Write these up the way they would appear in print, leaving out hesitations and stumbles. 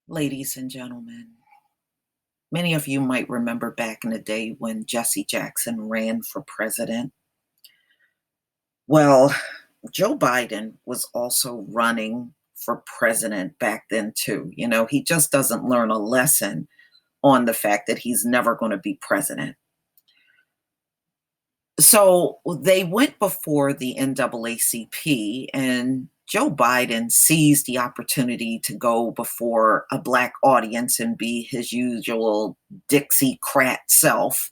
Ladies and gentlemen, many of you might remember back in the day when Jesse Jackson ran for president. Well, Joe Biden was also running for president back then, too. He just doesn't learn a lesson on the fact that he's never going to be president. So they went before the NAACP, and Joe Biden seized the opportunity to go before a Black audience and be his usual Dixiecrat self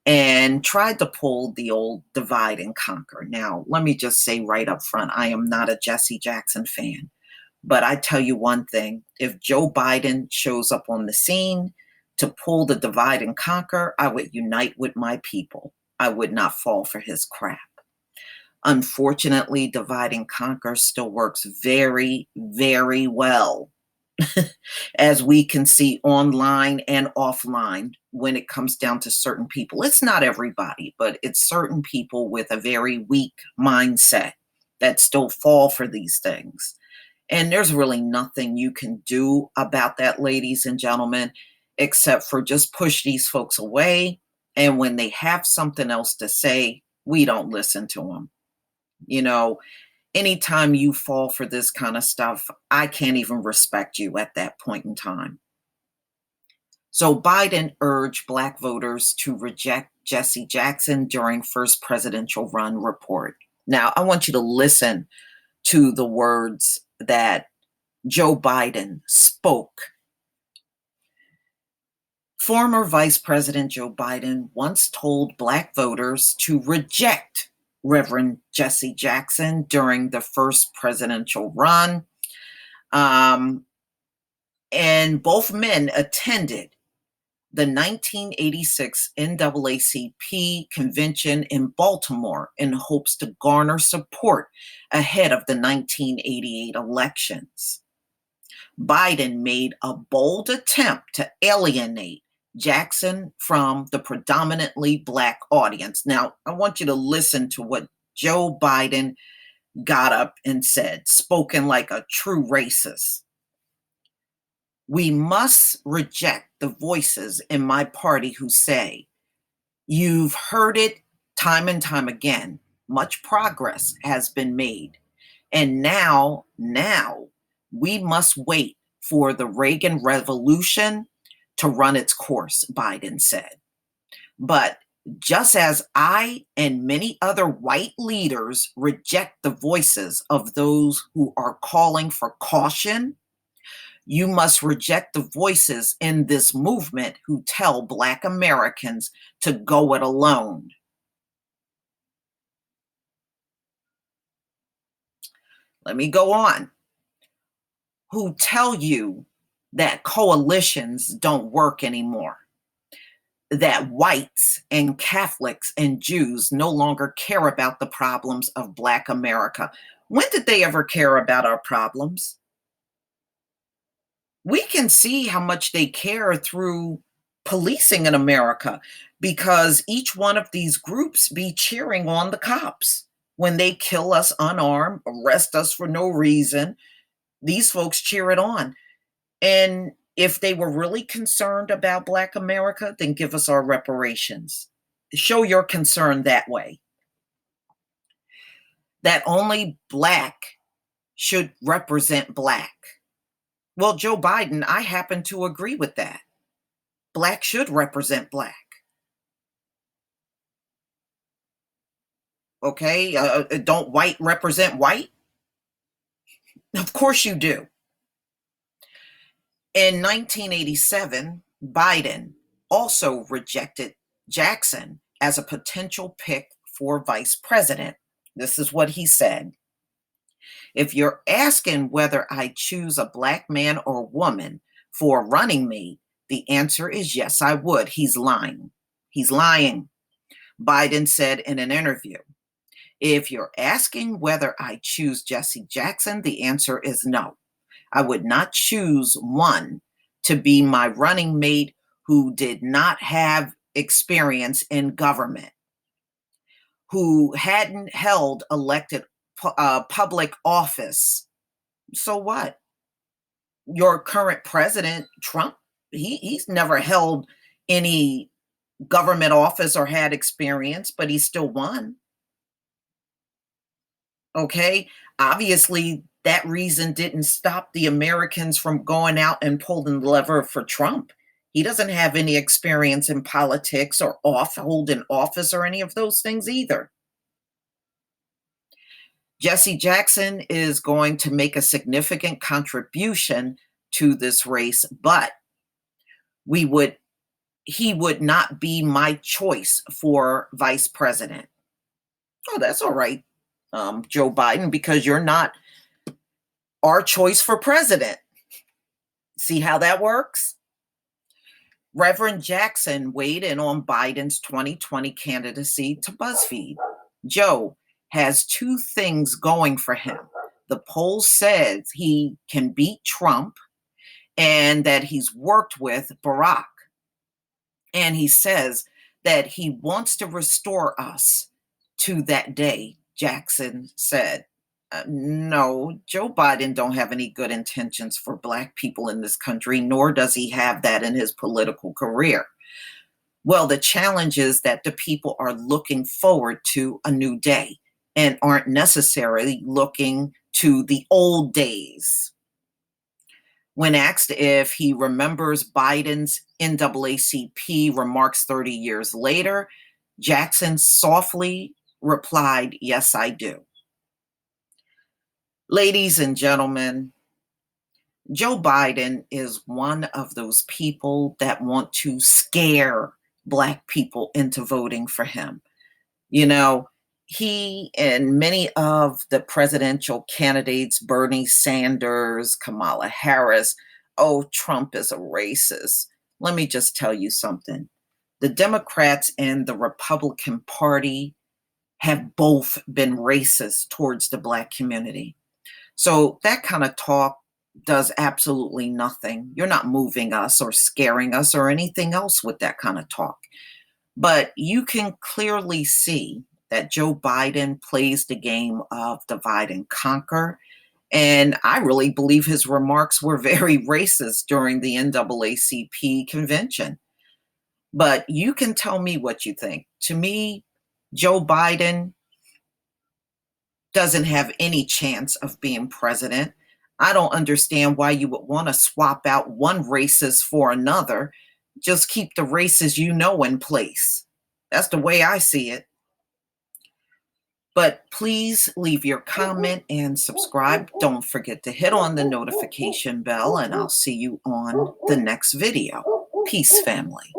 and tried to pull the old divide and conquer. Now, let me just say right up front, I am not a Jesse Jackson fan. But I tell you one thing, if Joe Biden shows up on the scene to pull the divide and conquer, I would unite with my people. I would not fall for his crap. Unfortunately, divide and conquer still works very, very well, as we can see online and offline when it comes down to certain people. It's not everybody, but it's certain people with a very weak mindset that still fall for these things. And there's really nothing you can do about that, ladies and gentlemen, except for just push these folks away. And when they have something else to say, we don't listen to them. You know, anytime you fall for this kind of stuff, I can't even respect you at that point in time. So Biden urged Black voters to reject Jesse Jackson during first presidential run report. Now, I want you to listen to the words that Joe Biden spoke. Former Vice President Joe Biden once told Black voters to reject Reverend Jesse Jackson during the first presidential run. And both men attended the 1986 NAACP convention in Baltimore in hopes to garner support ahead of the 1988 elections. Biden made a bold attempt to alienate Jackson from the predominantly Black audience. Now, I want you to listen to what Joe Biden got up and said, spoken like a true racist. We must reject the voices in my party who say, you've heard it time and time again, much progress has been made. And now, we must wait for the Reagan Revolution to run its course, Biden said. But just as I and many other white leaders reject the voices of those who are calling for caution, you must reject the voices in this movement who tell Black Americans to go it alone. Let me go on. Who tell you that coalitions don't work anymore, that whites and Catholics and Jews no longer care about the problems of Black America. When did they ever care about our problems? We can see how much they care through policing in America, because each one of these groups be cheering on the cops when they kill us unarmed, arrest us for no reason. These folks cheer it on. And if they were really concerned about Black America, then give us our reparations. Show your concern that way. That only Black should represent Black. Well, Joe Biden, I happen to agree with that. Black should represent Black. Okay? Don't white represent white? Of course you do. In 1987, Biden also rejected Jackson as a potential pick for vice president. This is what he said. If you're asking whether I choose a Black man or woman for running mate, the answer is yes, I would. He's lying. He's lying. Biden said in an interview. If you're asking whether I choose Jesse Jackson, the answer is no. I would not choose one to be my running mate who did not have experience in government, who hadn't held elected public office. So what? Your current president, Trump, he's never held any government office or had experience, but he still won. Okay. Obviously, that reason didn't stop the Americans from going out and pulling the lever for Trump. He doesn't have any experience in politics or holding office or any of those things either. Jesse Jackson is going to make a significant contribution to this race, but we would he would not be my choice for vice president. Oh, that's all right, Joe Biden, because you're not our choice for president. See how that works? Reverend Jackson weighed in on Biden's 2020 candidacy to BuzzFeed. Joe has two things going for him. The poll says he can beat Trump and that he's worked with Barack. And he says that he wants to restore us to that day, Jackson said. No, Joe Biden don't have any good intentions for Black people in this country, nor does he have that in his political career. Well, the challenge is that the people are looking forward to a new day and aren't necessarily looking to the old days. When asked if he remembers Biden's NAACP remarks 30 years later, Jackson softly replied, "Yes, I do." Ladies and gentlemen, Joe Biden is one of those people that want to scare Black people into voting for him. You know, he and many of the presidential candidates, Bernie Sanders, Kamala Harris, oh, Trump is a racist. Let me just tell you something. The Democrats and the Republican Party have both been racist towards the Black community. So that kind of talk does absolutely nothing. You're not moving us or scaring us or anything else with that kind of talk. But you can clearly see that Joe Biden plays the game of divide and conquer. And I really believe his remarks were very racist during the NAACP convention. But you can tell me what you think. To me, Joe Biden doesn't have any chance of being president. I don't understand why you would want to swap out one racist for another. Just keep the races you know in place. That's the way I see it. But please leave your comment and subscribe. Don't forget to hit on the notification bell, and I'll see you on the next video. Peace, family.